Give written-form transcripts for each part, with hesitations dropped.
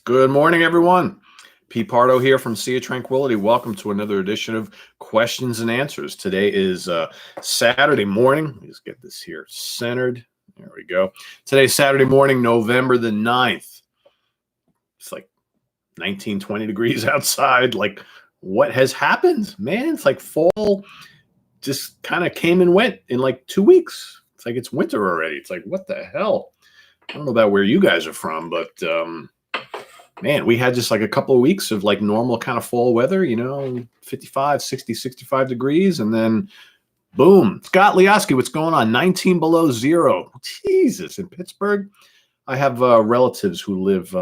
Good morning, everyone. P. Pardo here from Sea of Tranquility. Welcome to another edition of Questions and Answers. Today is Saturday morning. Let me just get this here centered. There we go. Today's Saturday morning, November the 9th. It's like 19, 20 degrees outside. Like, what has happened? Man, it's like fall just kind of came and went in like 2 weeks. It's like it's winter already. It's like, what the hell? I don't know about where you guys are from, but man, we had just like a couple of weeks of like normal kind of fall weather, 55, 60, 65 degrees. And then boom, Scott Liosky, what's going on? 19 below zero. Jesus, in Pittsburgh. I have relatives who live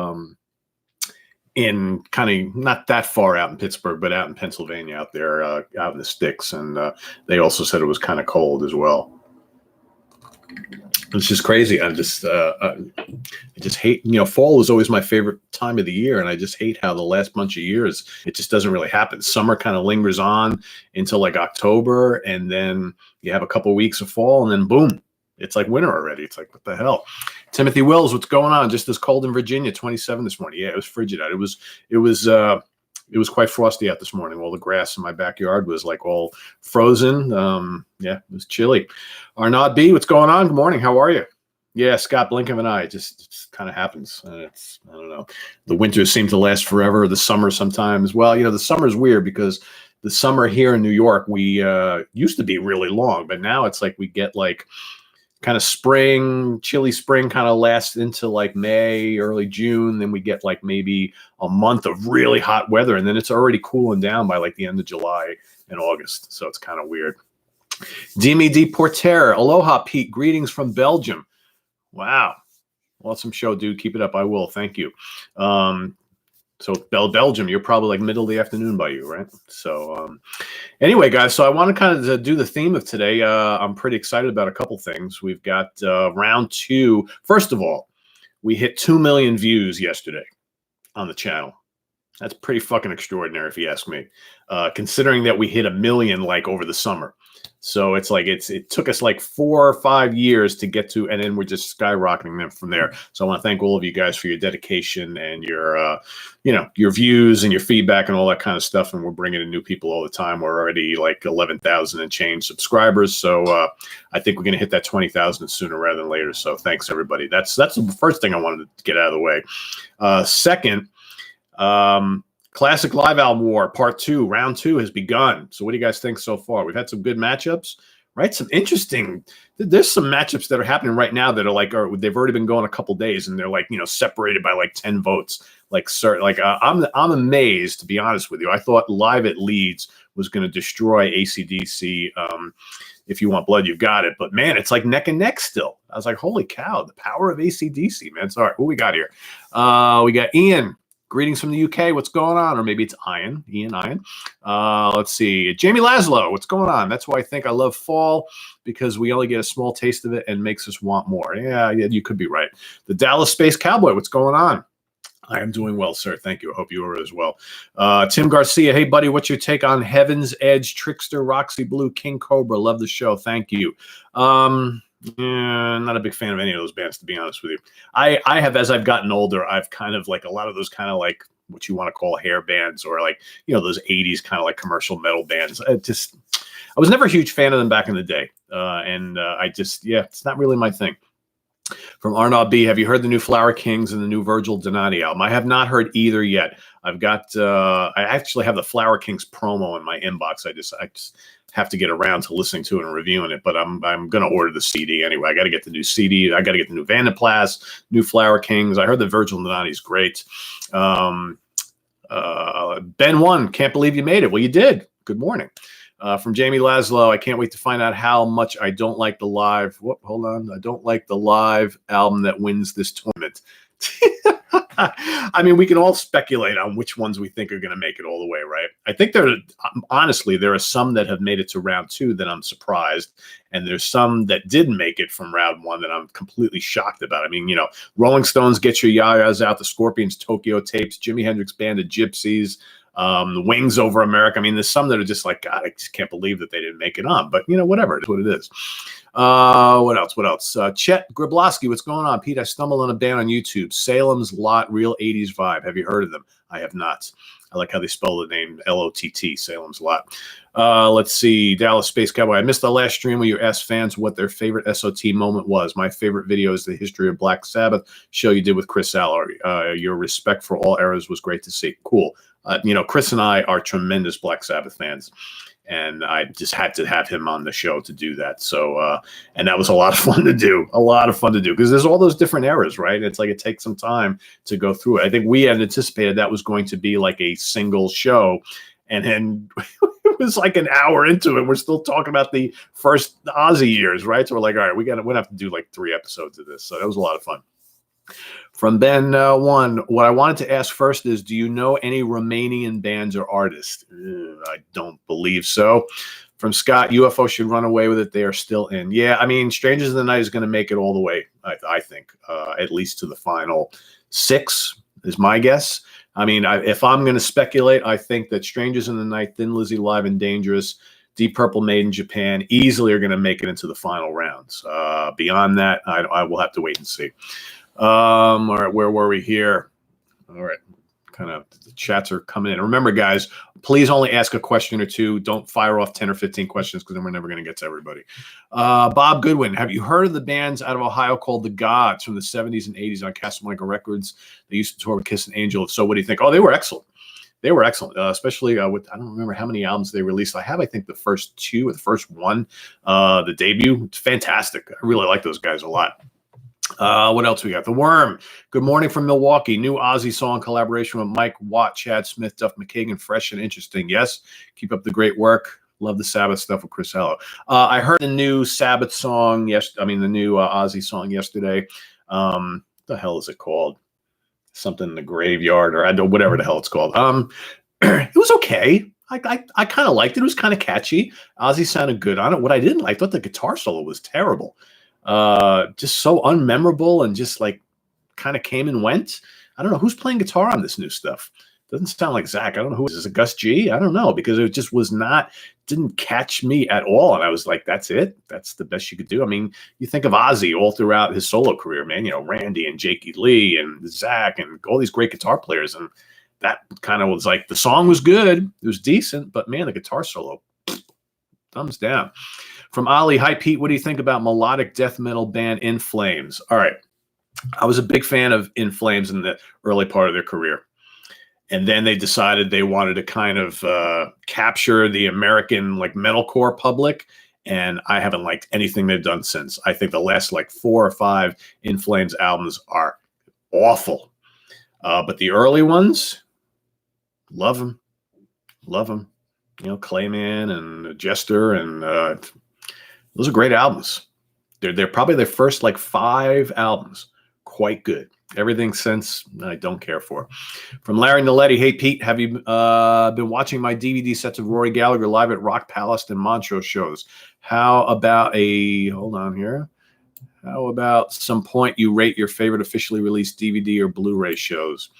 in kind of not that far out in Pittsburgh, but out in Pennsylvania, out there, out in the sticks. And they also said it was kind of cold as well. It's just crazy. I just hate, fall is always my favorite time of the year. And I just hate how the last bunch of years, it just doesn't really happen. Summer kind of lingers on until like October. And then you have a couple of weeks of fall and then boom, it's like winter already. It's like, what the hell? Timothy Wills, what's going on? Just as cold in Virginia, 27 this morning. Yeah, it was frigid out. It was quite frosty out this morning. All the grass in my backyard was like all frozen. Yeah, it was chilly. Arnaud B, what's going on? Good morning. How are you? Yeah, Scott Blinken and I. It just kind of happens. I don't know. The winters seem to last forever. The summer sometimes. Well, the summer is weird because the summer here in New York, we used to be really long, but now it's like we get like kind of spring, chilly spring kind of lasts into like May, early June. Then we get like maybe a month of really hot weather. And then it's already cooling down by like the end of July and August. So it's kind of weird. Dimi D. Porter. Aloha, Pete. Greetings from Belgium. Wow. Awesome show, dude. Keep it up. I will. Thank you. So Belgium, you're probably like middle of the afternoon by you, right? So anyway, guys, so I want to kind of do the theme of today. I'm pretty excited about a couple things. We've got round two. First of all, we hit 2 million views yesterday on the channel. That's pretty fucking extraordinary if you ask me, considering that we hit 1 million like over the summer. So it's like it took us like 4 or 5 years to get to, and then we're just skyrocketing them from there. So I want to thank all of you guys for your dedication and your, your views and your feedback and all that kind of stuff. And we're bringing in new people all the time. We're already like 11,000 and change subscribers. So I think we're going to hit that 20,000 sooner rather than later. So thanks everybody. That's the first thing I wanted to get out of the way. Second, Classic Live Album War Part 2, Round 2 has begun. So what do you guys think so far? We've had some good matchups, right? There's some matchups that are happening right now that are like, they've already been going a couple days and they're like, separated by like 10 votes. I'm amazed, to be honest with you. I thought Live at Leeds was going to destroy AC/DC. If you want blood, you've got it. But man, it's like neck and neck still. I was like, holy cow, the power of AC/DC, man. Sorry, who we got here? We got Ian. Greetings from the UK. What's going on? Or maybe it's Ian. Let's see. Jamie Laszlo. What's going on? That's why I think I love fall, because we only get a small taste of it and makes us want more. Yeah, you could be right. The Dallas Space Cowboy. What's going on? I am doing well, sir. Thank you. I hope you are as well. Tim Garcia. Hey, buddy, what's your take on Heaven's Edge, Trickster, Roxy Blue, King Cobra? Love the show. Thank you. Not a big fan of any of those bands, to be honest with you. I have, as I've gotten older, I've kind of like a lot of those kind of like what you want to call hair bands, or like, those 80s kind of like commercial metal bands. I was never a huge fan of them back in the day. It's not really my thing. From Arnaud B, have you heard the new Flower Kings and the new Virgil Donati album? I have not heard either yet. I've got, I actually have the Flower Kings promo in my inbox. I just have to get around to listening to it and reviewing it, but I'm going to order the CD anyway. I got to get the new CD. I got to get the new Vanderplas, new Flower Kings. I heard the Virgil Donati is great. Ben 1, can't believe you made it. Well, you did. Good morning. From Jamie Laszlo, I can't wait to find out how much I don't like the live. Hold on. I don't like the live album that wins this tournament. I mean, we can all speculate on which ones we think are going to make it all the way, right? I think there are some that have made it to round 2 that I'm surprised. And there's some that didn't make it from round 1 that I'm completely shocked about. I mean, Rolling Stones, Get Your Yayas Out, the Scorpions, Tokyo Tapes, Jimi Hendrix Band of Gypsies, The Wings Over America. I mean, there's some that are just like, God, I just can't believe that they didn't make it on. But, whatever. It's what it is. What else? What else? Chet Grabowski, what's going on? Pete, I stumbled on a band on YouTube, Salem's Lot, Real 80s Vibe. Have you heard of them? I have not. I like how they spell the name Lott, Salem's Lot. Let's see. Dallas Space Cowboy. I missed the last stream where you asked fans what their favorite SOT moment was. My favorite video is the history of Black Sabbath show you did with Chris Allery. Your respect for all eras was great to see. Cool. Chris and I are tremendous Black Sabbath fans. And I just had to have him on the show to do that. So, and that was a lot of fun to do. Because there's all those different eras, right? It's like it takes some time to go through it. I think we had anticipated that was going to be like a single show. And then it was like an hour into it. We're still talking about the first Ozzy years, right? So we're like, all right, we're going to have to do like 3 episodes of this. So that was a lot of fun. From Ben one, what I wanted to ask first is, do you know any Romanian bands or artists? I don't believe so. From Scott, UFO should run away with it. They are still in. Yeah, I mean, Strangers in the Night is going to make it all the way, I think, at least to the final 6 is my guess. I mean, if I'm going to speculate, I think that Strangers in the Night, Thin Lizzy Live and Dangerous, Deep Purple, Made in Japan easily are going to make it into the final rounds. Beyond that, I will have to wait and see. All right, where were we here? All right, kind of the chats are coming in. Remember, guys, please only ask a question or 2. Don't fire off 10 or 15 questions because then we're never going to get to everybody. Bob Goodwin, have you heard of the bands out of Ohio called The Gods from the 70s and 80s on Casablanca Records? They used to tour with Kiss and Angel. So what do you think? Oh, they were excellent. They were excellent, especially with, I don't remember how many albums they released. I think, the first 2 or the first one, the debut. It's fantastic. I really like those guys a lot. What else we got? The Worm. Good morning from Milwaukee. New Ozzy song collaboration with Mike Watt, Chad Smith, Duff McKagan. Fresh and interesting. Yes. Keep up the great work. Love the Sabbath stuff with Chris Hello. I heard the new Sabbath song. The new Ozzy song yesterday. What the hell is it called? Something in the Graveyard, or I don't, whatever the hell it's called. It was okay. I kind of liked it. It was kind of catchy. Ozzy sounded good on it. What I didn't like, I thought the guitar solo was terrible. Just so unmemorable and just like kind of came and went. I don't know who's playing guitar on this new stuff. Doesn't sound like Zach. I don't know who is it. Gus G? I don't know, because it just didn't catch me at all. And I was like, that's it. That's the best you could do. I mean, you think of Ozzy all throughout his solo career, man, Randy and Jakey Lee and Zach and all these great guitar players. And that kind of was like, the song was good. It was decent, but man, the guitar solo, thumbs down. From Ali, hi Pete, what do you think about melodic death metal band In Flames? All right, I was a big fan of In Flames in the early part of their career. And then they decided they wanted to kind of capture the American like metalcore public. And I haven't liked anything they've done since. I think the last like 4 or 5 In Flames albums are awful. But the early ones, love them. Clayman and Jester, and those are great albums. They're probably their first like 5 albums. Quite good. Everything since, I don't care for. From Larry Naletti, hey Pete, have you been watching my DVD sets of Rory Gallagher live at Rock Palace and Montreux shows? How about some point you rate your favorite officially released DVD or Blu-ray shows?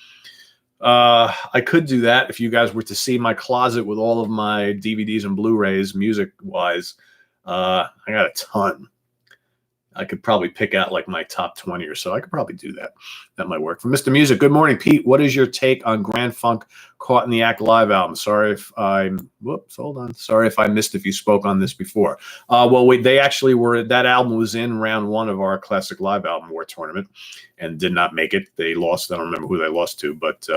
I could do that if you guys were to see my closet with all of my DVDs and Blu-rays, music-wise. I got a ton. I could probably pick out like my top 20 or so. I could probably do that. That might work. From Mr. Music, good morning, Pete. What is your take on Grand Funk Caught in the Act live album? Sorry if I missed if you spoke on this before. They actually were, that album was in round 1 of our classic live album war tournament and did not make it. They lost. I don't remember who they lost to, but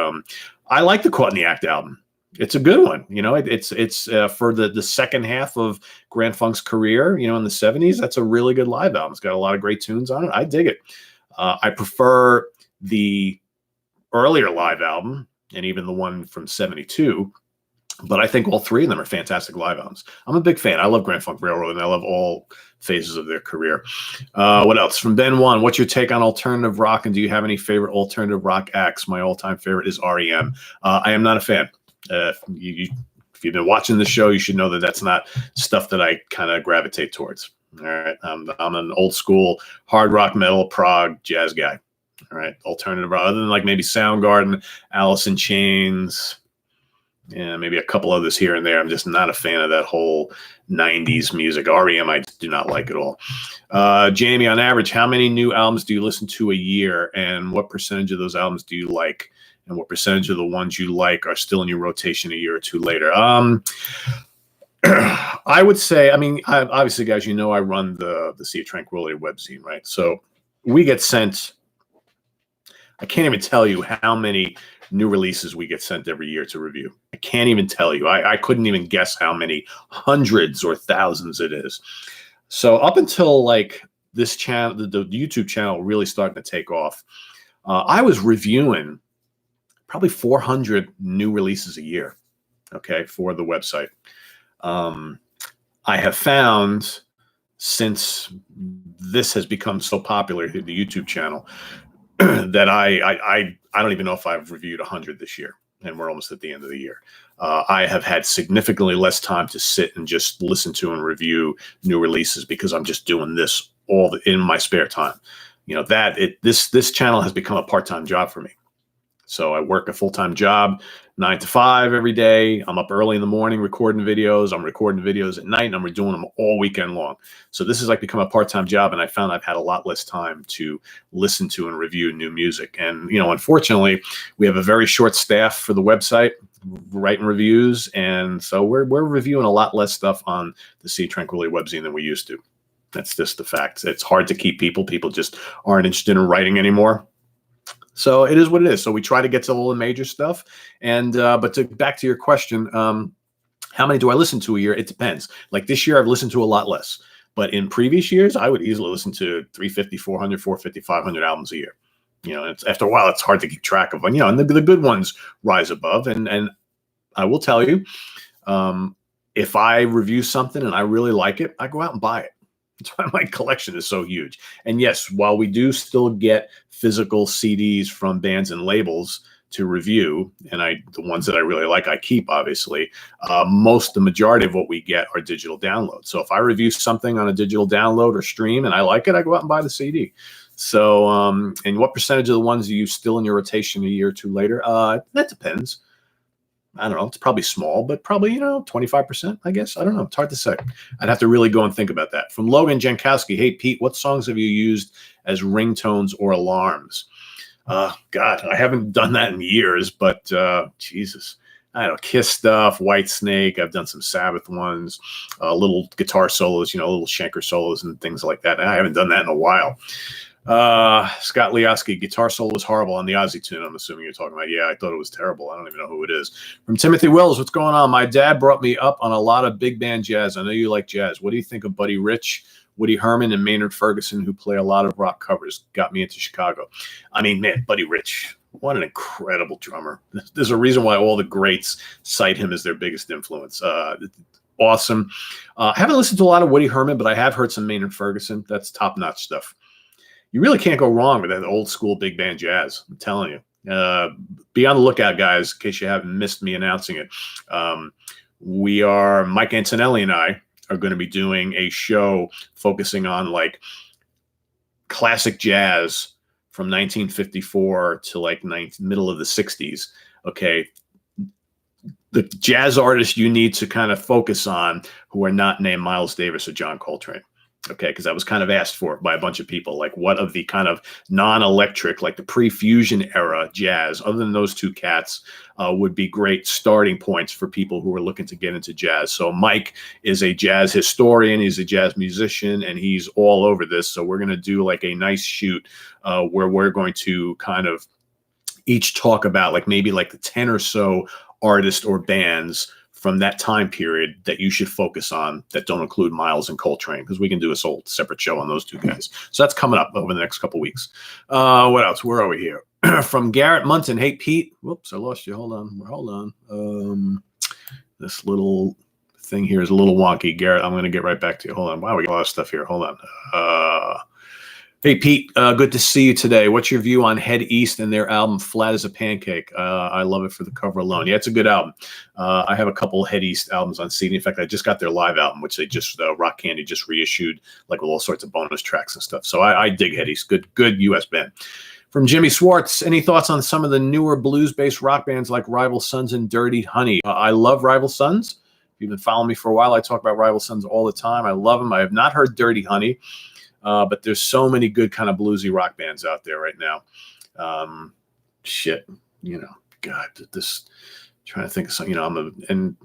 I like the Caught in the Act album. It's a good one. It's for the second half of Grand Funk's career, in the 70s. That's a really good live album. It's got a lot of great tunes on it. I dig it. I prefer the earlier live album and even the one from 72, but I think all 3 of them are fantastic live albums. I'm a big fan. I love Grand Funk Railroad, and I love all phases of their career. What else? From Ben 1, what's your take on alternative rock, and do you have any favorite alternative rock acts? My all-time favorite is REM. I am not a fan. If you've been watching the show, you should know that that's not stuff that I kind of gravitate towards. All right. I'm an old school hard rock, metal, prog, jazz guy. All right. Alternative rock, other than like maybe Soundgarden, Alice in Chains, Yeah, maybe a couple others here and there. I'm just not a fan of that whole 90s music. REM, I do not like at all. Jamie, on average, how many new albums do you listen to a year? And what percentage of those albums do you like? And what percentage of the ones you like are still in your rotation a year or two later? I would say, I mean, obviously, guys, you know I run the Sea of Tranquility webzine, right? So we get sent, I can't even tell you how many new releases we get sent every year to review. I can't even tell you. I couldn't even guess how many hundreds or thousands it is. So up until like this channel, the YouTube channel really starting to take off, I was reviewing probably 400 new releases a year, okay, for the website. I have found, since this has become so popular, the YouTube channel, that I don't even know if I've reviewed 100 this year, and we're almost at the end of the year. I have had significantly less time to sit and just listen to and review new releases because I'm just doing this all in my spare time. You know, this channel has become a part-time job for me. So I work a full-time job, 9 to 5 every day. I'm up early in the morning recording videos. I'm recording videos at night, and I'm doing them all weekend long. So this has like become a part-time job, and I found I've had a lot less time to listen to and review new music. And, you know, unfortunately, we have a very short staff for the website writing reviews, and so we're reviewing a lot less stuff on the Sea Tranquility webzine than we used to. That's just the fact. It's hard to keep people. People just aren't interested in writing anymore. So it is what it is. So we try to get to all the major stuff. And but back to your question, how many do I listen to a year? It depends. Like this year, I've listened to a lot less. But in previous years, I would easily listen to 350, 400, 450, 500 albums a year. You know, after a while, it's hard to keep track of them. You know, and the good ones rise above. And I will tell you, if I review something and I really like it, I go out and buy it. That's why my collection is so huge. And yes, while we do still get physical CDs from bands and labels to review, and the ones that I really like, I keep, obviously, the majority of what we get are digital downloads. So if I review something on a digital download or stream and I like it, I go out and buy the CD. So, and what percentage of the ones are you still in your rotation a year or two later? That depends. I don't know. It's probably small, but probably, 25%, I guess. I don't know. It's hard to say. I'd have to really go and think about that. From Logan Jankowski, hey, Pete, what songs have you used as ringtones or alarms? God, I haven't done that in years, but Jesus. I don't know, Kiss stuff, Whitesnake. I've done some Sabbath ones, little guitar solos, little Schenker solos and things like that. I haven't done that in a while. Scott Liowski, guitar solo was horrible on the Ozzy tune. I'm assuming you're talking about. Yeah, I thought it was terrible. I don't even know who it is. From Timothy Wills, what's going on? My dad brought me up on a lot of big band jazz. I know you like jazz. What do you think of Buddy Rich, Woody Herman, and Maynard Ferguson, who play a lot of rock covers? Got me into Chicago. I mean, man, Buddy Rich, what an incredible drummer. There's a reason why all the greats cite him as their biggest influence. Awesome. I haven't listened to a lot of Woody Herman, but I have heard some Maynard Ferguson. That's top-notch stuff. You really can't go wrong with that old school big band jazz. I'm telling you. Be on the lookout, guys, in case you haven't missed me announcing it. Mike Antonelli and I are going to be doing a show focusing on like classic jazz from 1954 to like middle of the 60s. Okay. The jazz artists you need to kind of focus on who are not named Miles Davis or John Coltrane. Okay, because that was kind of asked for by a bunch of people. Like, what of the kind of non-electric, like the pre-fusion era jazz, other than those two cats, would be great starting points for people who are looking to get into jazz. So Mike is a jazz historian, he's a jazz musician, and he's all over this. So we're going to do like a nice shoot where we're going to kind of each talk about like maybe like the 10 or so artists or bands from that time period that you should focus on that don't include Miles and Coltrane, because we can do a whole separate show on those two guys. So that's coming up over the next couple of weeks. What else? Where are we here? From Garrett Munton. Hey, Pete. Whoops, I lost you. Hold on. This little thing here is a little wonky. Garrett, I'm going to get right back to you. Hold on. Wow, we got a lot of stuff here. Hold on. Hey, Pete, good to see you today. What's your view on Head East and their album Flat as a Pancake? I love it for the cover alone. Yeah, it's a good album. I have a couple Head East albums on CD. In fact, I just got their live album, which they just, Rock Candy just reissued, like with all sorts of bonus tracks and stuff. So I dig Head East. Good U.S. band. From Jimmy Swartz, any thoughts on some of the newer blues-based rock bands like Rival Sons and Dirty Honey? I love Rival Sons. If you've been following me for a while, I talk about Rival Sons all the time. I love them. I have not heard Dirty Honey, but there's so many good kind of bluesy rock bands out there right now. God, this trying to think of something.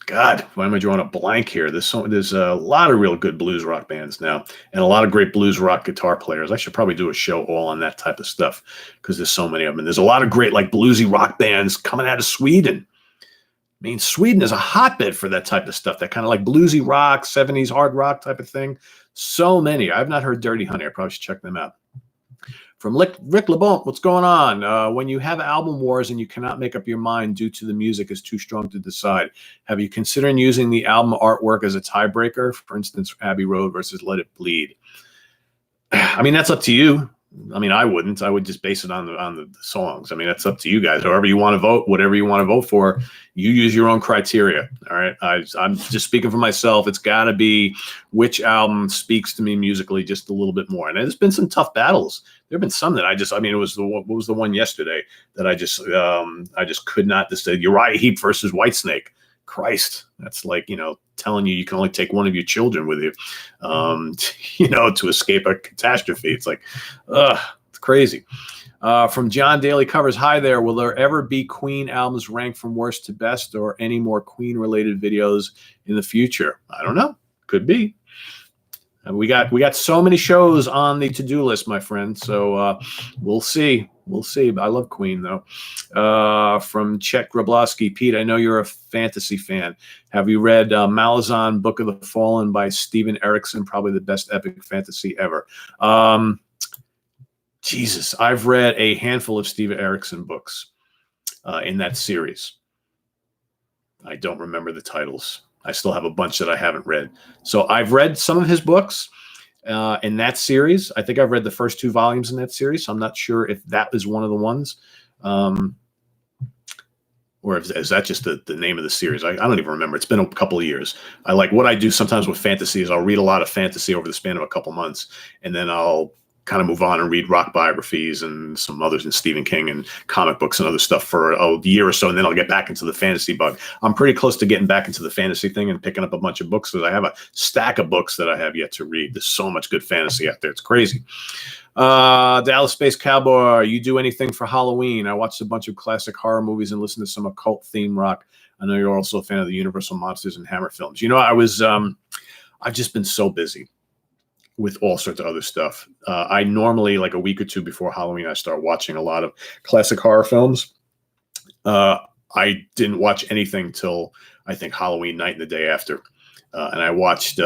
God, why am I drawing a blank here? There's a lot of real good blues rock bands now, and a lot of great blues rock guitar players. I should probably do a show all on that type of stuff because there's so many of them. And there's a lot of great like bluesy rock bands coming out of Sweden. I mean, Sweden is a hotbed for that type of stuff, that kind of like bluesy rock, 70s hard rock type of thing. So many. I've not heard Dirty Honey. I probably should check them out. From Rick LeBon, what's going on? When you have album wars and you cannot make up your mind due to the music is too strong to decide, have you considered using the album artwork as a tiebreaker? For instance, Abbey Road versus Let It Bleed. I mean, that's up to you. I mean, I wouldn't. I would just base it on the songs. I mean, that's up to you guys. However you want to vote, whatever you want to vote for, you use your own criteria. All right. I'm just speaking for myself. It's got to be which album speaks to me musically just a little bit more. And there's been some tough battles. There have been some that it was what was the one yesterday that I just could not. This Uriah Heep versus Whitesnake. Christ, that's like, telling you can only take one of your children with you, to escape a catastrophe. It's like, it's crazy. From John Daly Covers, hi there. Will there ever be Queen albums ranked from worst to best, or any more Queen-related videos in the future? I don't know. Could be. We got so many shows on the to-do list, my friend. So we'll see. We'll see. I love Queen, though. From Chet Grabowski, Pete, I know you're a fantasy fan. Have you read Malazan, Book of the Fallen by Steven Erikson? Probably the best epic fantasy ever. Jesus, I've read a handful of Steven Erikson books in that series. I don't remember the titles. I still have a bunch that I haven't read. So I've read some of his books in that series. I think I've read the first 2 volumes in that series. So I'm not sure if that is one of the ones. Or is that just the name of the series? I don't even remember. It's been a couple of years. I like what I do sometimes with fantasy is I'll read a lot of fantasy over the span of a couple months, and then I'll kind of move on and read rock biographies and some others and Stephen King and comic books and other stuff for a year or so, and then I'll get back into the fantasy bug. I'm pretty close to getting back into the fantasy thing and picking up a bunch of books because I have a stack of books that I have yet to read. There's so much good fantasy out there. It's crazy. Dallas Space Cowboy, you do anything for Halloween? I watched a bunch of classic horror movies and listened to some occult theme rock. I know you're also a fan of the Universal Monsters and Hammer films. I've just been so busy with all sorts of other stuff. I normally, like a week or 2 before Halloween, I start watching a lot of classic horror films. I didn't watch anything till I think Halloween night and the day after. And I watched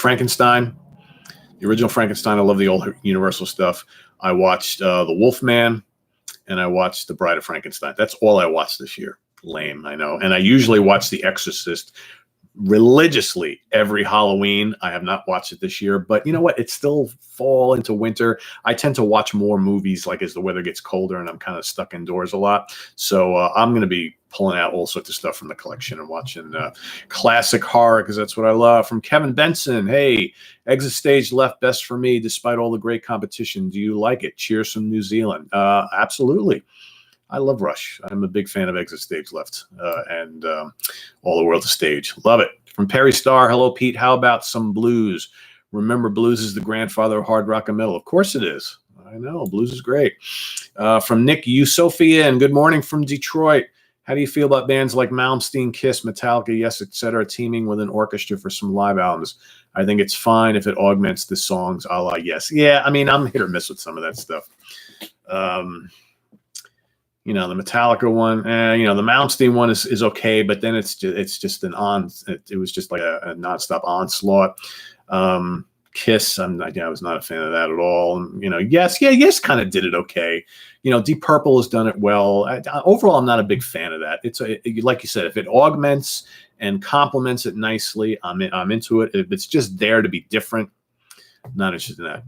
Frankenstein, the original Frankenstein. I love the old Universal stuff. I watched The Wolfman, and I watched The Bride of Frankenstein. That's all I watched this year. Lame, I know. And I usually watch The Exorcist religiously every Halloween. I have not watched it this year, but you know what? It's still fall into winter. I tend to watch more movies like as the weather gets colder and I'm kind of stuck indoors a lot. So I'm going to be pulling out all sorts of stuff from the collection and watching classic horror because that's what I love. From Kevin Benson, hey, Exit Stage left best for me despite all the great competition. Do you like it? Cheers from New Zealand. Absolutely. I love Rush. I'm a big fan of Exit Stage Left and All the World's a Stage. Love it. From Perry Starr, hello, Pete. How about some blues? Remember, blues is the grandfather of hard rock and metal. Of course it is. I know. Blues is great. From Nick Sophia, and good morning from Detroit. How do you feel about bands like Malmsteen, Kiss, Metallica, Yes, etc., teaming with an orchestra for some live albums? I think it's fine if it augments the songs a la Yes. Yeah, I mean, I'm hit or miss with some of that stuff. The Metallica one, the Malmsteen one is okay, but then it was just like a nonstop onslaught. Kiss, I was not a fan of that at all. Yes, kind of did it okay. Deep Purple has done it well. Overall, I'm not a big fan of that. Like you said, if it augments and complements it nicely, I'm into it. If it's just there to be different, I'm not interested in that.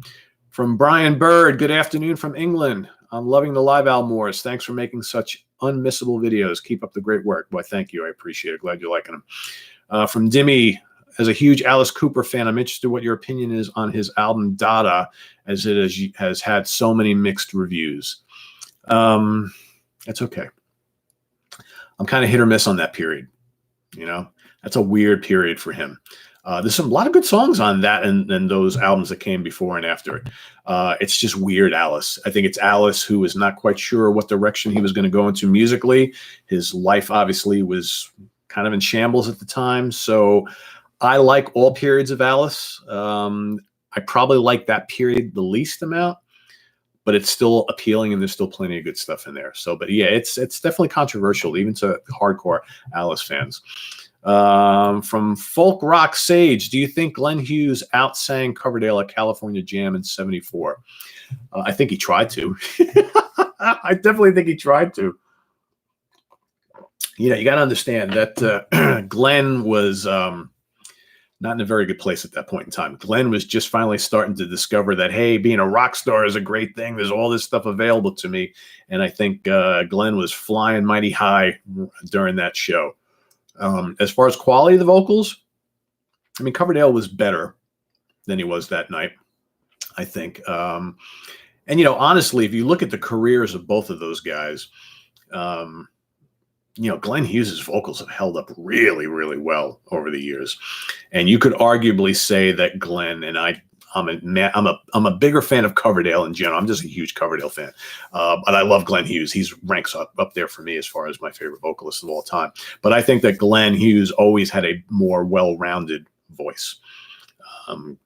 From Brian Bird, good afternoon from England. I'm loving the live album wars. Thanks for making such unmissable videos. Keep up the great work. Boy, thank you. I appreciate it. Glad you're liking them. From Dimmy, as a huge Alice Cooper fan, I'm interested what your opinion is on his album Dada, as it has had so many mixed reviews. That's okay. I'm kind of hit or miss on that period. You know, that's a weird period for him. There's a lot of good songs on that and those albums that came before and after it. It's just weird Alice. I think it's Alice who was not quite sure what direction he was going to go into musically. His life obviously was kind of in shambles at the time. So I like all periods of Alice. I probably like that period the least amount, but it's still appealing and there's still plenty of good stuff in there. So, but yeah, it's definitely controversial, even to hardcore Alice fans. From Folk Rock Sage, do you think Glenn Hughes outsang Coverdale at California Jam in '74? I think he tried to. I definitely think he tried to. You know, you got to understand that Glenn was not in a very good place at that point in time. Glenn was just finally starting to discover that, hey, being a rock star is a great thing. There's all this stuff available to me. And I think Glenn was flying mighty high during that show. As far as quality of the vocals, I mean, Coverdale was better than he was that night, I think. And, you know, honestly, if you look at the careers of both of those guys, you know, Glenn Hughes' vocals have held up really, really well over the years. And you could arguably say that Glenn, and I'm a bigger fan of Coverdale in general. I'm just a huge Coverdale fan. But I love Glenn Hughes. He's ranks up there for me as far as my favorite vocalist of all time. But I think that Glenn Hughes always had a more well-rounded voice.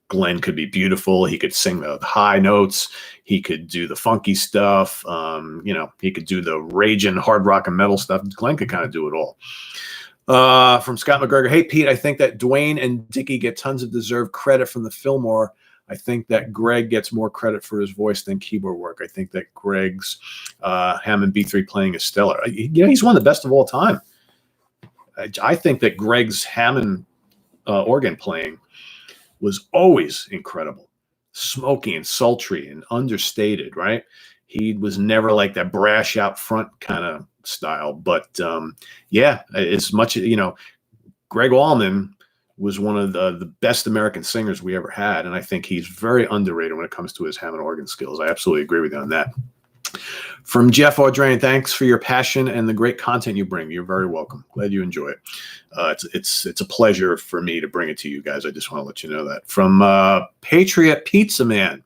Glenn could be beautiful. He could sing the high notes. He could do the funky stuff. You know, he could do the raging hard rock and metal stuff. Glenn could kind of do it all. From Scott McGregor, hey, Pete, I think that Dwayne and Dickie get tons of deserved credit from the Fillmore. I think that Greg gets more credit for his voice than keyboard work. I think that Greg's Hammond B3 playing is stellar. You know, he's one of the best of all time. I think that Greg's Hammond organ playing was always incredible, smoky and sultry and understated, right? He was never like that brash out front kind of style. But yeah, as much, you know, Greg Allman was one of the best American singers we ever had. And I think he's very underrated when it comes to his Hammond organ skills. I absolutely agree with you on that. From Jeff Audrain, thanks for your passion and the great content you bring. You're very welcome. Glad you enjoy it. It's a pleasure for me to bring it to you guys. I just want to let you know that. From Patriot Pizza Man,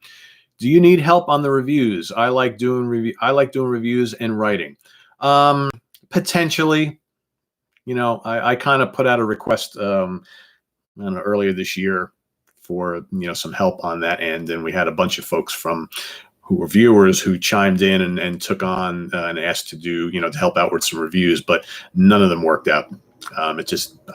do you need help on the reviews? I like doing reviews and writing. Potentially, you know, I kind of put out a request I don't know, earlier this year for, you know, some help on that end, and we had a bunch of folks who were viewers who chimed in and took on and asked to do, you know, to help out with some reviews, but none of them worked out. I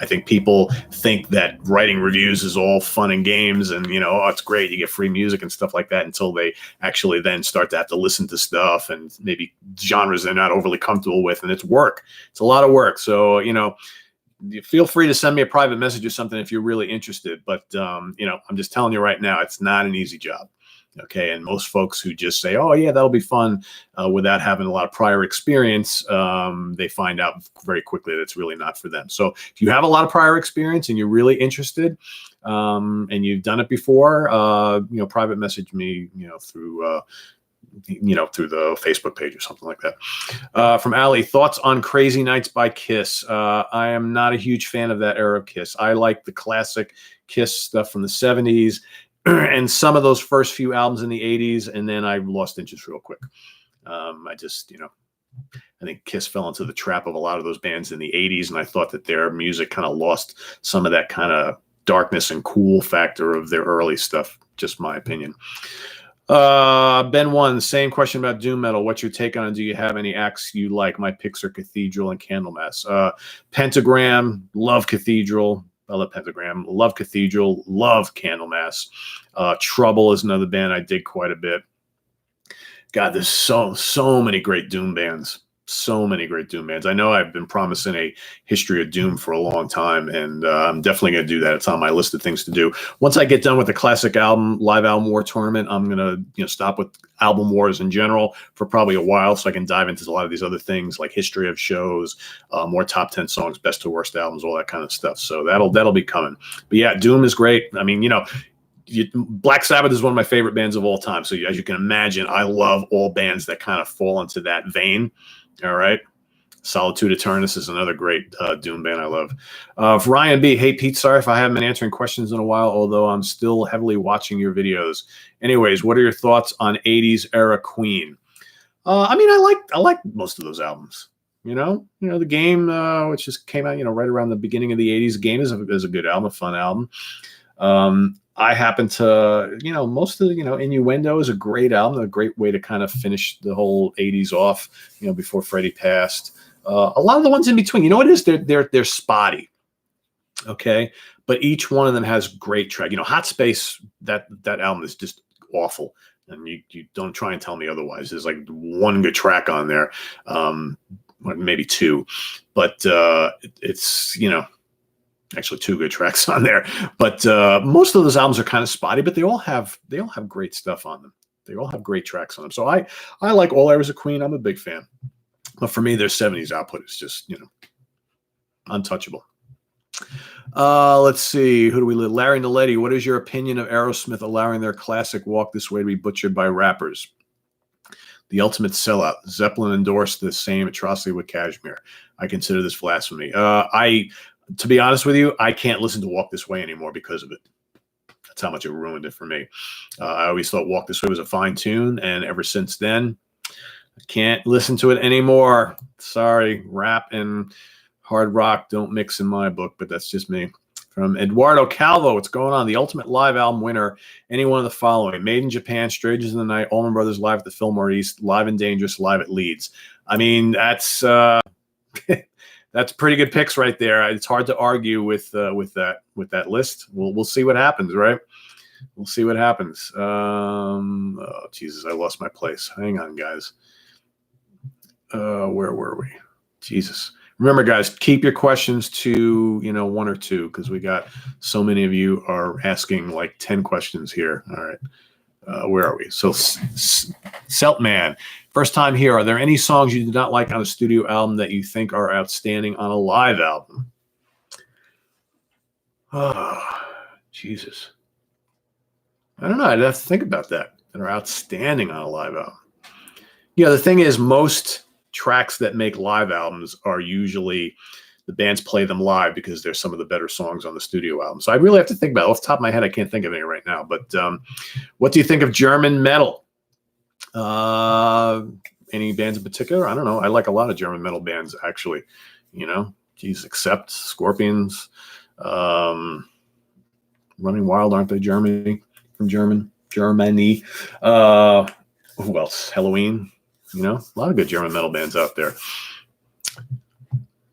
think people think that writing reviews is all fun and games and, you know, oh, it's great, you get free music and stuff like that, until they actually then start to have to listen to stuff and maybe genres they're not overly comfortable with. And it's work. It's a lot of work. So, you know, feel free to send me a private message or something if you're really interested. But, you know, I'm just telling you right now, it's not an easy job. Okay. And most folks who just say, oh, yeah, that'll be fun without having a lot of prior experience, they find out very quickly that it's really not for them. So if you have a lot of prior experience and you're really interested and you've done it before, you know, private message me, you know, through the Facebook page or something like that. From Ali, thoughts on Crazy Nights by Kiss? I am not a huge fan of that era of Kiss. I like the classic Kiss stuff from the 70s. And some of those first few albums in the 80s, and then I lost interest real quick. I just, you know, I think Kiss fell into the trap of a lot of those bands in the 80s, and I thought that their music kind of lost some of that kind of darkness and cool factor of their early stuff, just my opinion. Ben One, same question about doom metal. What's your take on it? Do you have any acts you like? My picks are Cathedral and Candlemass. Pentagram, love Cathedral. I love Pentagram, love Cathedral, love Candlemass. Trouble is another band I dig quite a bit. God, there's so many great doom bands. So many great Doom bands. I know I've been promising a history of Doom for a long time, and I'm definitely going to do that. It's on my list of things to do. Once I get done with the classic album, live album war tournament, I'm going to stop with album wars in general for probably a while, so I can dive into a lot of these other things like history of shows, more top 10 songs, best to worst albums, all that kind of stuff. So that'll be coming. But yeah, Doom is great. I mean, Black Sabbath is one of my favorite bands of all time. So as you can imagine, I love all bands that kind of fall into that vein. All right. Solitude Eternus is another great Doom band I love. Ryan B. Hey, Pete, sorry if I haven't been answering questions in a while, although I'm still heavily watching your videos. Anyways, what are your thoughts on 80s era Queen? I mean, I like most of those albums. The Game, which just came out, right around the beginning of the 80s. The Game is a good album, a fun album. I happen to, most of the, Innuendo is a great album, a great way to kind of finish the whole 80s off, before Freddie passed. A lot of the ones in between, what it is? They're spotty. Okay. But each one of them has great track. Hot Space, that album is just awful. And you don't try and tell me otherwise. There's like one good track on there, maybe two, but it's, actually two good tracks on there. But most of those albums are kind of spotty, but they all have great stuff on them. They all have great tracks on them. So I like all eras of Queen. I'm a big fan. But for me, their 70s output is just, untouchable. Let's see. Who do we live? Larry Naletti, what is your opinion of Aerosmith allowing their classic Walk This Way to be butchered by rappers? The ultimate sellout. Zeppelin endorsed the same atrocity with Kashmir. I consider this blasphemy. To be honest with you, I can't listen to Walk This Way anymore because of it. That's how much it ruined it for me. I always thought Walk This Way was a fine tune, and ever since then, I can't listen to it anymore. Sorry, rap and hard rock don't mix in my book, but that's just me. From Eduardo Calvo, what's going on? The ultimate live album winner, any one of the following: Made in Japan, Strangers in the Night, Allman Brothers live at the Fillmore East, Live and Dangerous, live at Leeds. I mean, that's pretty good picks right there. It's hard to argue with that list. We'll see what happens, right? We'll see what happens. Oh, Jesus, I lost my place. Hang on, guys. Where were we? Jesus. Remember, guys, keep your questions to, one or two, because we got so many of you are asking like 10 questions here. All right. Where are we? So, Seltman, first time here. Are there any songs you did not like on a studio album that you think are outstanding on a live album? Oh, Jesus. I don't know. I'd have to think about that are outstanding on a live album. The thing is, most tracks that make live albums are usually the bands play them live because they're some of the better songs on the studio album. So I really have to think about it. Off the top of my head, I can't think of any right now. But what do you think of German metal? Any bands in particular? I don't know. I like a lot of German metal bands, actually. Except Scorpions. Running Wild, aren't they Germany? From Germany. Who else? Halloween. A lot of good German metal bands out there.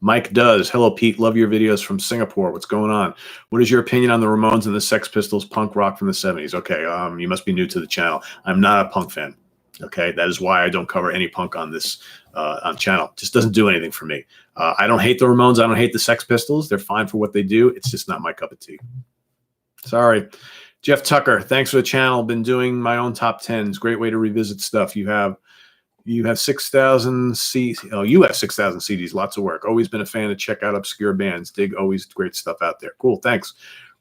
Mike does. Hello, Pete. Love your videos from Singapore. What's going on? What is your opinion on the Ramones and the Sex Pistols punk rock from the 70s? Okay, you must be new to the channel. I'm not a punk fan. Okay, that is why I don't cover any punk on this on channel. It just doesn't do anything for me. I don't hate the Ramones. I don't hate the Sex Pistols. They're fine for what they do. It's just not my cup of tea. Sorry. Jeff Tucker, thanks for the channel. Been doing my own top 10s. Great way to revisit stuff. You have 6,000 CDs. Oh, you have 6,000 CDs. Lots of work. Always been a fan to check out obscure bands. Dig always great stuff out there. Cool. Thanks.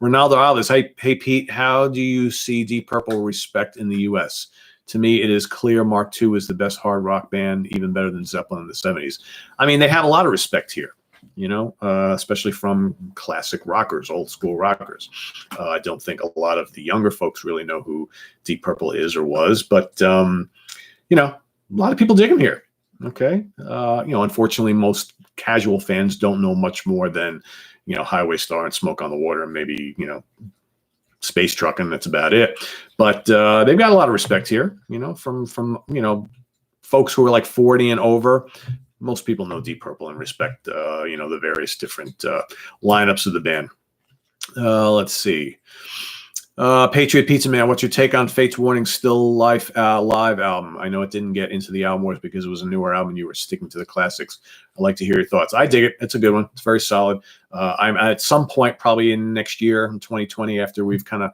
Ronaldo Alves. Hey, Pete, how do you see Deep Purple respect in the U.S.? To me, it is clear Mark II is the best hard rock band, even better than Zeppelin in the 70s. I mean, they have a lot of respect here, especially from classic rockers, old school rockers. I don't think a lot of the younger folks really know who Deep Purple is or was, but, a lot of people dig them here. Okay. Unfortunately, most casual fans don't know much more than, Highway Star and Smoke on the Water and maybe, Space Truckin'. That's about it. But they've got a lot of respect here, from folks who are like 40 and over. Most people know Deep Purple and respect, the various different lineups of the band. Let's see. Patriot Pizza Man, what's your take on Fate's Warning Still Life live album? I know it didn't get into the album wars because it was a newer album and you were sticking to the classics. I'd like to hear your thoughts. I dig it. It's a good one. It's very solid. I'm at some point, probably in next year, in 2020, after we've kind of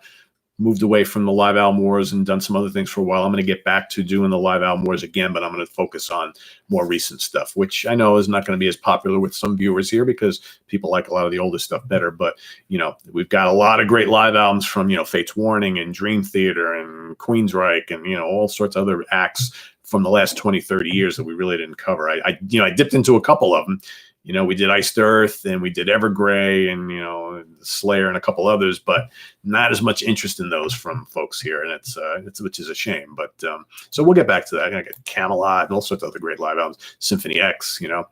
moved away from the live album wars and done some other things for a while, I'm going to get back to doing the live album wars again, but I'm going to focus on more recent stuff, which I know is not going to be as popular with some viewers here because people like a lot of the older stuff better. But, you know, we've got a lot of great live albums from, you know, Fate's Warning and Dream Theater and Queensryche and, you know, all sorts of other acts from the last 20, 30 years that we really didn't cover. I dipped into a couple of them. You know, we did Iced Earth and we did Evergrey and, you know, Slayer and a couple others, but not as much interest in those from folks here. And it's which is a shame. But so we'll get back to that. I got Camelot and all sorts of other great live albums, Symphony X, you know.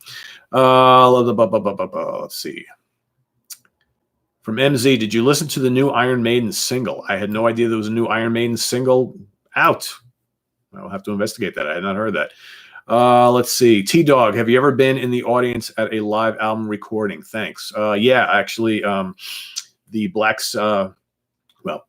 Let's see. From MZ, did you listen to the new Iron Maiden single? I had no idea there was a new Iron Maiden single out. I'll have to investigate that. I had not heard that. Let's see. T-Dog, have you ever been in the audience at a live album recording? Thanks. Yeah, actually, the well, I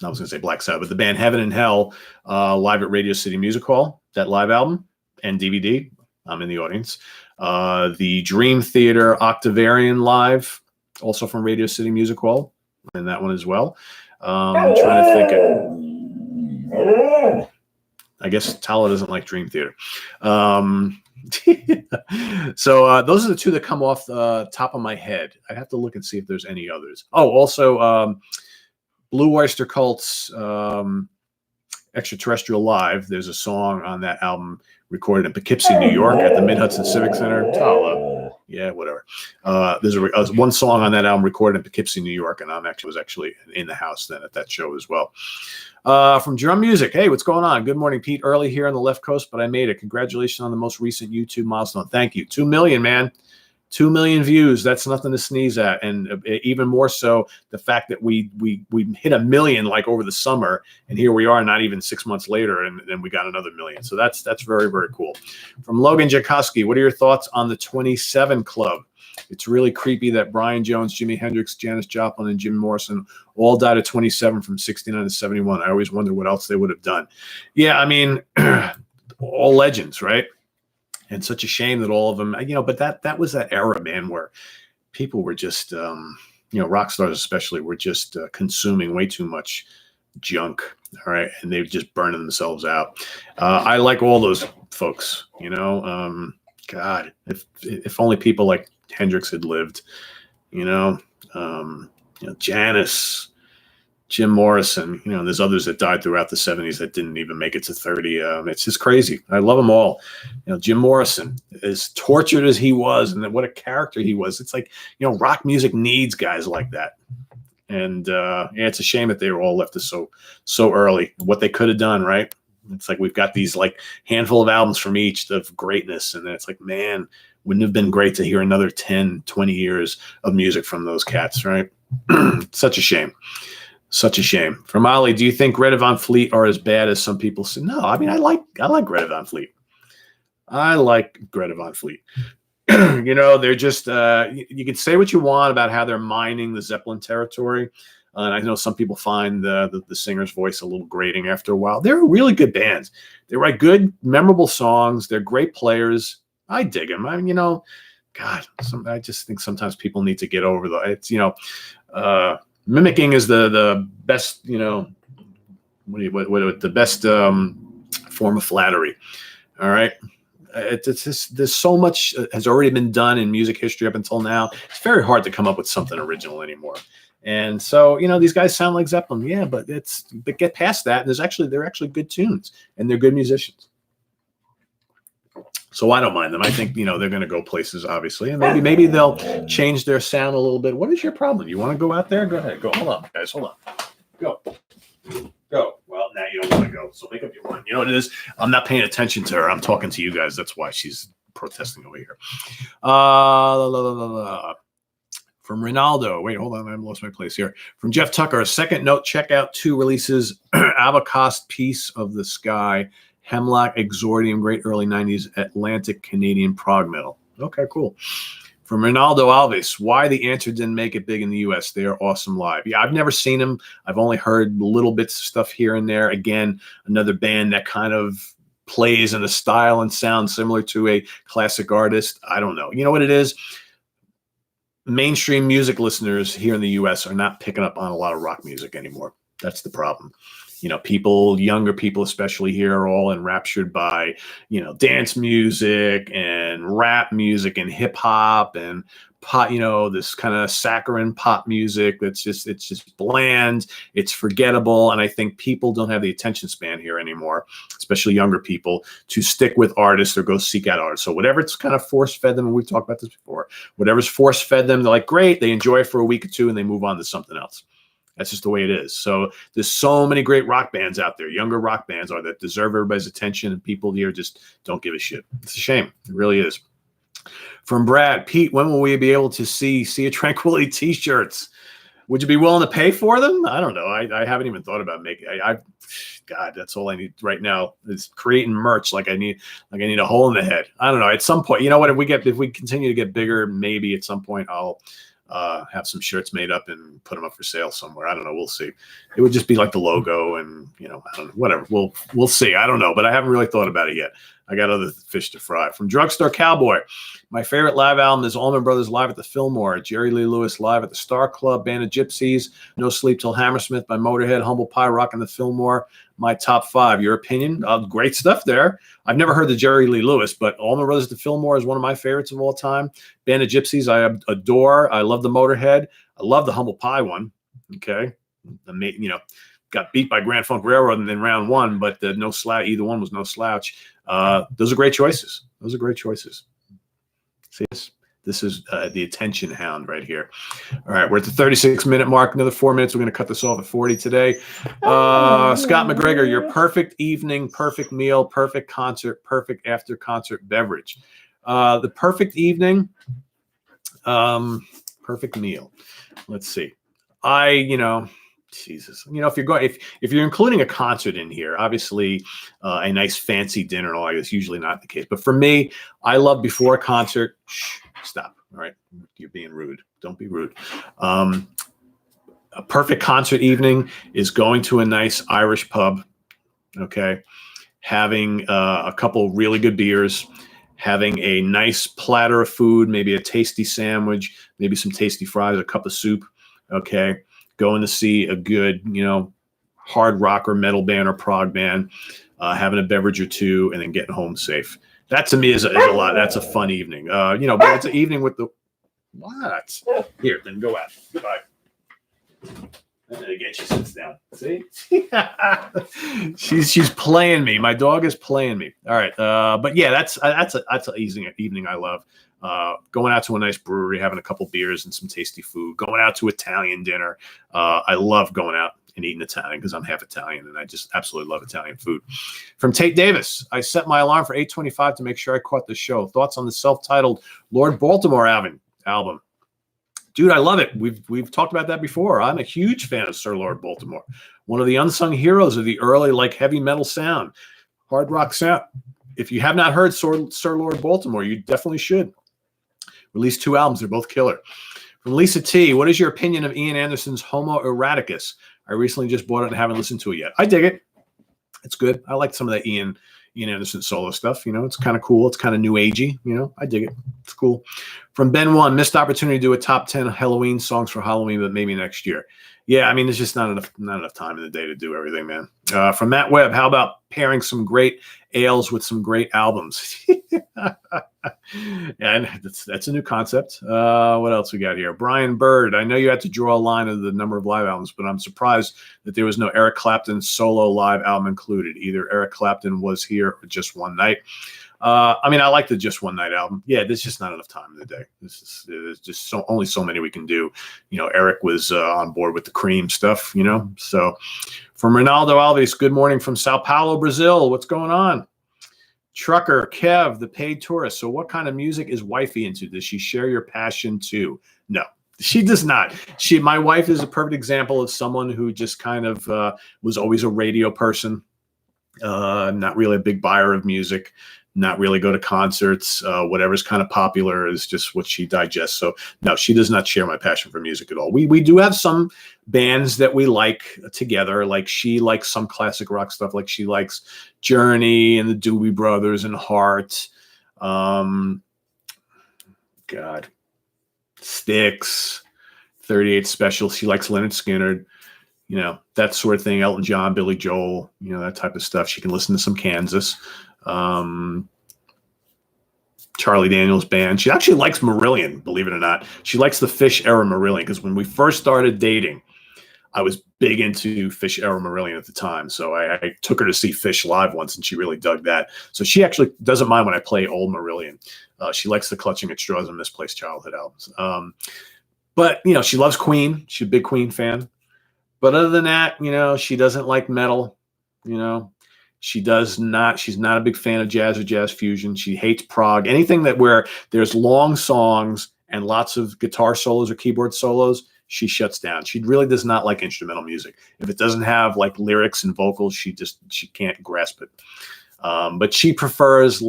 was going to say Black Sabbath, but the band Heaven and Hell live at Radio City Music Hall, that live album and DVD, I'm in the audience. The Dream Theater Octavarian live, also from Radio City Music Hall, and that one as well. I'm trying to think. I guess Tala doesn't like Dream Theater. So those are the two that come off the top of my head. I have to look and see if there's any others. Oh, also Blue Oyster Cult's Extraterrestrial Live. There's a song on that album recorded in Poughkeepsie, New York at the Mid-Hudson Civic Center. Tala. Yeah, whatever. There's one song on that album recorded in Poughkeepsie, New York, and was actually in the house then at that show as well. From Drum Music, hey, what's going on? Good morning, Pete. Early here on the left coast, but I made it. Congratulations on the most recent YouTube milestone. Thank you. 2 million, man. 2 million views. That's nothing to sneeze at. And even more so, the fact that we hit 1 million like over the summer, and here we are not even 6 months later, and then we got another 1 million. So that's very, very cool. From Logan Jakowski, what are your thoughts on the 27 Club? It's really creepy that Brian Jones, Jimi Hendrix, Janis Joplin, and Jim Morrison all died at 27 from 69 to 71. I always wonder what else they would have done. Yeah, I mean, all legends, right? And such a shame that all of them, you know, but that was that era, man, where people were just, you know, rock stars especially were just consuming way too much junk, all right? And they were just burning themselves out. I like all those folks, you know. God, if only people like Hendrix had lived, you know, Janis, Jim Morrison, you know, there's others that died throughout the 70s that didn't even make it to 30. It's just crazy. I love them all. You know, Jim Morrison, as tortured as he was, and what a character he was. It's like, you know, rock music needs guys like that. And yeah, it's a shame that they were all left us so early. What they could have done, right? It's like we've got these like handful of albums from each of greatness, and then it's like, man, wouldn't it have been great to hear another 10, 20 years of music from those cats, right? Such a shame. Such a shame. From Ali, do you think Greta Van Fleet are as bad as some people say? No, I mean, I like Greta Van Fleet. I like Greta Van Fleet. You know, they're just, you can say what you want about how they're mining the Zeppelin territory. And I know some people find the singer's voice a little grating after a while. They're really good bands. They write good, memorable songs. They're great players. I dig them. I mean, you know, God, I just think sometimes people need to get over it's, you know, mimicking is the best, you know, the best form of flattery. All right. It's just, there's so much has already been done in music history up until now. It's very hard to come up with something original anymore. And so, you know, these guys sound like Zeppelin. Yeah, but get past that. They're actually good tunes and they're good musicians. So I don't mind them. I think, you know, they're going to go places, obviously, and maybe they'll change their sound a little bit. What is your problem? You want to go out there? Go ahead. Go. Hold on, guys. Hold on. Go. Well, now you don't want to go. So make up your mind. You know what it is? I'm not paying attention to her. I'm talking to you guys. That's why she's protesting over here. From Ronaldo. Wait, hold on. I lost my place here. From Jeff Tucker. A second note. Check out 2 releases. Avocast, Piece of the Sky. Hemlock, Exordium, great early 90s Atlantic Canadian prog metal. Okay, cool. From Ronaldo Alves, why the answer didn't make it big in the U.S. They are awesome live. Yeah, I've never seen them. I've only heard little bits of stuff here and there. Again, another band that kind of plays in a style and sound similar to a classic artist. I don't know. You know what it is? Mainstream music listeners here in the U.S. are not picking up on a lot of rock music anymore. That's the problem. You know, people, younger people especially here, are all enraptured by, you know, dance music and rap music and hip hop and pop, you know, this kind of saccharine pop music it's just bland, it's forgettable. And I think people don't have the attention span here anymore, especially younger people, to stick with artists or go seek out artists. So whatever's kind of force fed them, and we've talked about this before, whatever's force fed them, they're like, great, they enjoy it for a week or two and they move on to something else. That's just the way it is. So there's so many great rock bands out there, younger rock bands that deserve everybody's attention, and people here just don't give a shit. It's a shame. It really is. From Brad, Pete, when will we be able to see a Tranquility t-shirts? Would you be willing to pay for them? I don't know. I haven't even thought about making. God, that's all I need right now is creating merch. Like I need a hole in the head. I don't know. At some point, you know what? If we continue to get bigger, maybe at some point I'll have some shirts made up and put them up for sale somewhere. I don't know. We'll see. It would just be like the logo and, you know, I don't know, whatever. We'll see. I don't know, but I haven't really thought about it yet. I got other fish to fry. From Drugstore Cowboy, my favorite live album is Allman Brothers live at the Fillmore, Jerry Lee Lewis live at the Star Club, Band of Gypsies, No Sleep Till Hammersmith by Motorhead, Humble Pie rocking the Fillmore. My top 5. Your opinion? Great stuff there. I've never heard the Jerry Lee Lewis, but Allman Brothers at the Fillmore is one of my favorites of all time. Band of Gypsies, I adore. I love the Motorhead. I love the Humble Pie one. Okay, you know, got beat by Grand Funk Railroad in round 1, but no slouch. Either one was no slouch. Those are great choices. Those are great choices. See this is the attention hound right here. All right, we're at the 36-minute mark. Another 4 minutes. We're going to cut this off at 40 today. Scott McGregor, your perfect evening, perfect meal, perfect concert, perfect after concert beverage. The perfect evening, perfect meal. Let's see. Jesus, you know, if you're including a concert in here, obviously a nice fancy dinner and all that is usually not the case. But for me, I love before a concert. Stop. All right, you're being rude. Don't be rude. A perfect concert evening is going to a nice Irish pub. Okay, having a couple really good beers, having a nice platter of food, maybe a tasty sandwich, maybe some tasty fries, a cup of soup. Okay. Going to see a good, you know, hard rock or metal band or prog band, having a beverage or two, and then getting home safe. That to me is a lot. That's a fun evening. You know, but it's an evening with the what? Here, then go out. Goodbye. And then again, she sits down. See, she's playing me. My dog is playing me. All right, but yeah, that's an evening I love. Going out to a nice brewery, having a couple beers and some tasty food, going out to Italian dinner. I love going out and eating Italian because I'm half Italian and I just absolutely love Italian food. From Tate Davis, I set my alarm for 8:25 to make sure I caught the show. Thoughts on the self-titled Lord Baltimore album? Dude, I love it. We've talked about that before. I'm a huge fan of Sir Lord Baltimore, one of the unsung heroes of the early like heavy metal sound, hard rock sound. If you have not heard Sir Lord Baltimore, you definitely should. Released 2 albums. They're both killer. From Lisa T, what is your opinion of Ian Anderson's Homo Eroticus? I recently just bought it and haven't listened to it yet. I dig it. It's good. I like some of that Ian Anderson solo stuff. You know, it's kind of cool. It's kind of new agey. You know, I dig it. It's cool. From Ben 1, missed opportunity to do a top 10 Halloween songs for Halloween, but maybe next year. Yeah, I mean, there's just not enough time in the day to do everything, man. From Matt Webb, how about pairing some great ales with some great albums? And that's a new concept. What else we got here? Brian Bird, I know you had to draw a line of the number of live albums, but I'm surprised that there was no Eric Clapton solo live album included. Either Eric Clapton was here or just one night. I mean, I like the Just One Night album. Yeah, there's just not enough time in the day. There's just only so many we can do. You know, Eric was on board with the Cream stuff, you know. So from Ronaldo Alves, good morning from Sao Paulo, Brazil. What's going on? Trucker, Kev, the paid tourist. So what kind of music is wifey into? Does she share your passion too? No, she does not. My wife is a perfect example of someone who just kind of was always a radio person. Not really a big buyer of music, not really go to concerts. Whatever's kind of popular is just what she digests. So no, she does not share my passion for music at all. We do have some bands that we like together. Like she likes some classic rock stuff. Like she likes Journey and the Doobie Brothers and Heart. God, Styx, 38 Special. She likes Leonard Skinner. That sort of thing. Elton John, Billy Joel, that type of stuff. She can listen to some Kansas. Charlie Daniels Band. She actually likes Marillion, believe it or not. She likes the Fish era Marillion, because when we first started dating, I was big into Fish era Marillion at the time. So I took her to see Fish live once, and she really dug that. So she actually doesn't mind when I play old Marillion. She likes the Clutching at Straws and Misplaced Childhood albums. But, she loves Queen. She's a big Queen fan. But other than that, she doesn't like metal. She's not a big fan of jazz or jazz fusion. She hates prog. Anything where there's long songs and lots of guitar solos or keyboard solos, she shuts down. She really does not like instrumental music. If it doesn't have like lyrics and vocals, she can't grasp it. But she prefers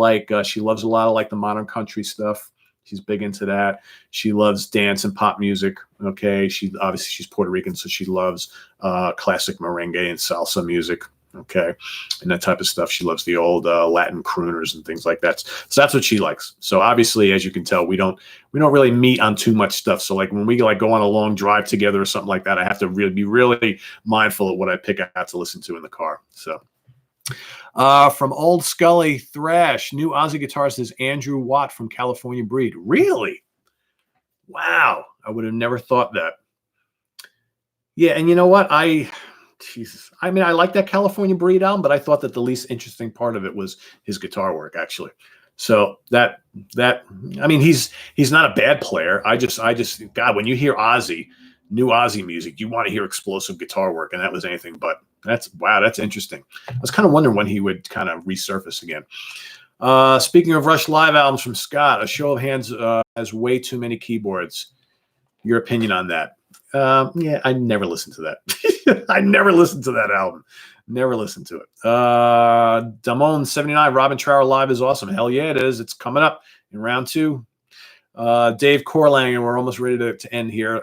she loves a lot of like the modern country stuff. She's big into that. She loves dance and pop music. Okay. She's Puerto Rican, so she loves classic merengue and salsa music. Okay. And that type of stuff. She loves the old Latin crooners and things like that. So that's what she likes. So obviously, as you can tell, we don't really meet on too much stuff. So like when we like go on a long drive together or something like that, I have to be really mindful of what I pick out to listen to in the car. So from Old Scully Thrash, new Ozzy guitarist is Andrew Watt from California Breed. Really? Wow. I would have never thought that. Yeah. And you know what? Jesus. I mean, I like that California Breed album, but I thought that the least interesting part of it was his guitar work, actually. So I mean, he's not a bad player. I just, God, when you hear new Ozzy music, you want to hear explosive guitar work, and that was anything but. That's interesting. I was kind of wondering when he would kind of resurface again. Speaking of Rush live albums from Scott, a show of hands has way too many keyboards. Your opinion on that? Yeah, I never listened to that. I never listened to that album. Never listened to it. Damone 79, Robin Trower live is awesome. Hell yeah, it is. It's coming up in round 2. Dave Corlang, and we're almost ready to end here.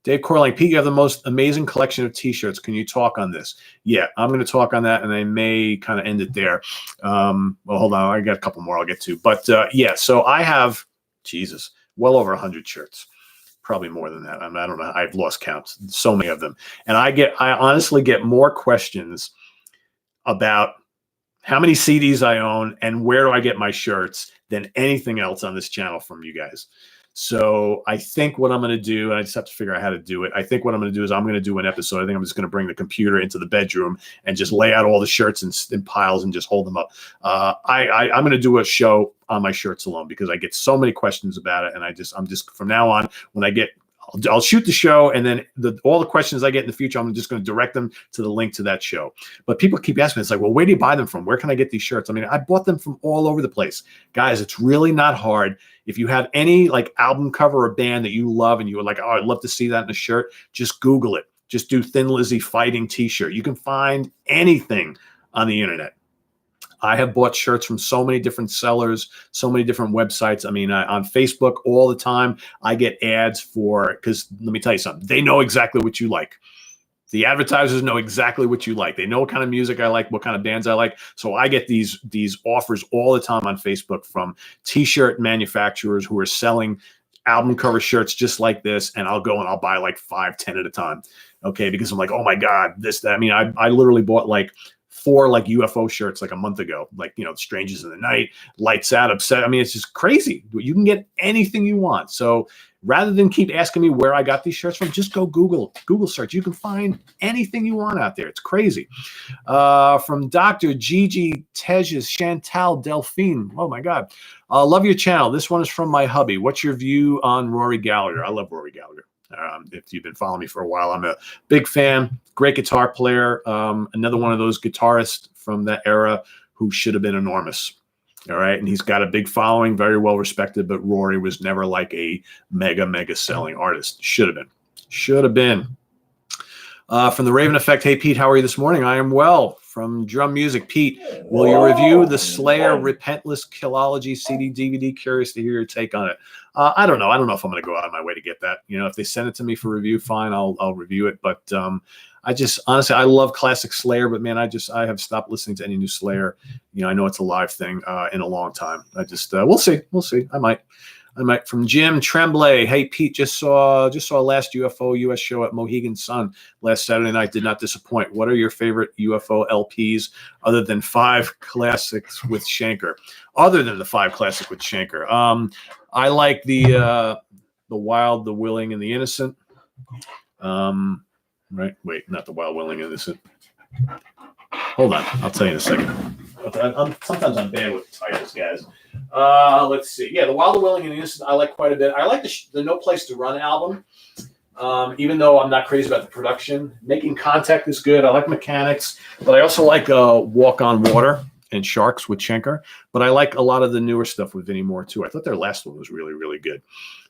Dave Corlang, Pete, you have the most amazing collection of T-shirts. Can you talk on this? Yeah, I'm going to talk on that, and I may kind of end it there. Well, hold on. I got a couple more I'll get to. But, yeah, so I have, well over 100 shirts. Probably more than that. I don't know. I've lost count. So many of them. And I honestly get more questions about how many CDs I own and where do I get my shirts than anything else on this channel from you guys. So I think what I'm going to do, and I just have to figure out how to do it. I think what I'm going to do is I'm going to do an episode. I think I'm just going to bring the computer into the bedroom and just lay out all the shirts in piles and just hold them up. I'm going to do a show on my shirts alone because I get so many questions about it. And I'm just from now on, when I'll shoot the show, and then all the questions I get in the future, I'm just going to direct them to the link to that show. But people keep asking me, it's like, well, where do you buy them from? Where can I get these shirts? I mean, I bought them from all over the place. Guys, it's really not hard. If you have any like album cover or band that you love and you were like, oh, I'd love to see that in a shirt, just Google it. Just do Thin Lizzy fighting t-shirt. You can find anything on the internet. I have bought shirts from so many different sellers, so many different websites. I mean, on Facebook all the time, I get ads because let me tell you something. They know exactly what you like. The advertisers know exactly what you like. They know what kind of music I like, what kind of bands I like. So I get these offers all the time on Facebook from t-shirt manufacturers who are selling album cover shirts just like this. And I'll go and I'll buy like 5, 10 at a time. Okay. Because I'm like, oh my God, that. I mean, I literally bought like 4 like UFO shirts like a month ago, like, Strangers in the Night, Lights Out, Upset. I mean, it's just crazy. You can get anything you want. So rather than keep asking me where I got these shirts from, just go Google search. You can find anything you want out there. It's crazy. From Dr. Gigi Tejas Chantal Delphine. Oh my God. Love your channel. This one is from my hubby. What's your view on Rory Gallagher? I love Rory Gallagher. If you've been following me for a while, I'm a big fan, great guitar player. Another one of those guitarists from that era who should have been enormous. All right. And he's got a big following, very well respected, but Rory was never like a mega selling artist. Should have been. From the Raven Effect. Hey, Pete, how are you this morning? I am well. from Drum Music. Pete, will you review the Slayer Repentless Killology CD DVD? Curious to hear your take on it. I don't know. I don't know if I'm going to go out of my way to get that. If they send it to me for review, fine, I'll review it. But I just honestly, I love classic Slayer, but man, I have stopped listening to any new Slayer. I know it's a live thing in a long time. I just we'll see. I might. From Jim Tremblay. Hey Pete, just saw last UFO US show at Mohegan Sun last Saturday night. Did not disappoint. What are your favorite UFO LPs other than Five Classics with Shanker? Other than the Five Classic with Shanker, I like the Wild, the Willing, and the Innocent. Right? Wait, not the Wild, Willing, and Innocent. Hold on, I'll tell you in a second. Sometimes I'm bad with titles, guys. Let's see. Yeah, the Wild, the Willing, and the Innocent I like quite a bit. I like the No Place to Run album, even though I'm not crazy about the production. Making Contact is good. I like Mechanics, but I also like Walk on Water and Sharks with Schenker. But I like a lot of the newer stuff with Vinnie Moore, too. I thought their last one was really, really good.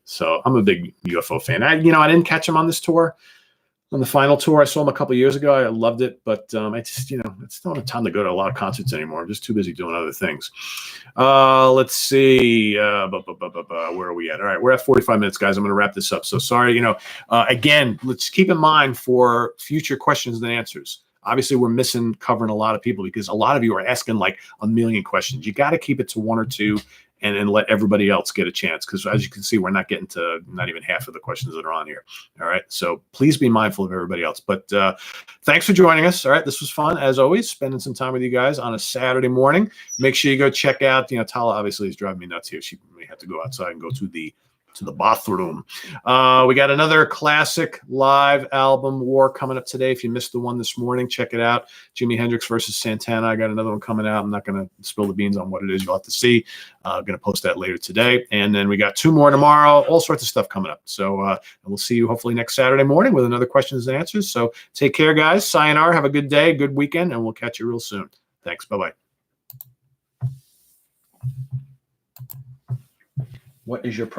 So I'm a big UFO fan. I didn't catch him on this tour. On the final tour, I saw him a couple of years ago. I loved it, but I just, it's not a time to go to a lot of concerts anymore. I'm just too busy doing other things. Let's see. Where are we at? All right, we're at 45 minutes, guys. I'm going to wrap this up. So sorry, again, let's keep in mind for future questions and answers. Obviously, we're missing covering a lot of people because a lot of you are asking like a million questions. You got to keep it to one or two and then let everybody else get a chance. Because as you can see, we're not getting to not even half of the questions that are on here. All right. So please be mindful of everybody else. But thanks for joining us. All right. This was fun, as always, spending some time with you guys on a Saturday morning. Make sure you go check out, Tala obviously is driving me nuts here. She may have to go outside and go to the bathroom. We got another classic live album, War, coming up today. If you missed the one this morning, check it out. Jimi Hendrix versus Santana. I got another one coming out. I'm not going to spill the beans on what it is. You'll have to see. I'm going to post that later today. And then we got 2 more tomorrow. All sorts of stuff coming up. So we'll see you hopefully next Saturday morning with another questions and answers. So take care, guys. Sayonara. Have a good day, good weekend, and we'll catch you real soon. Thanks. Bye-bye. What is your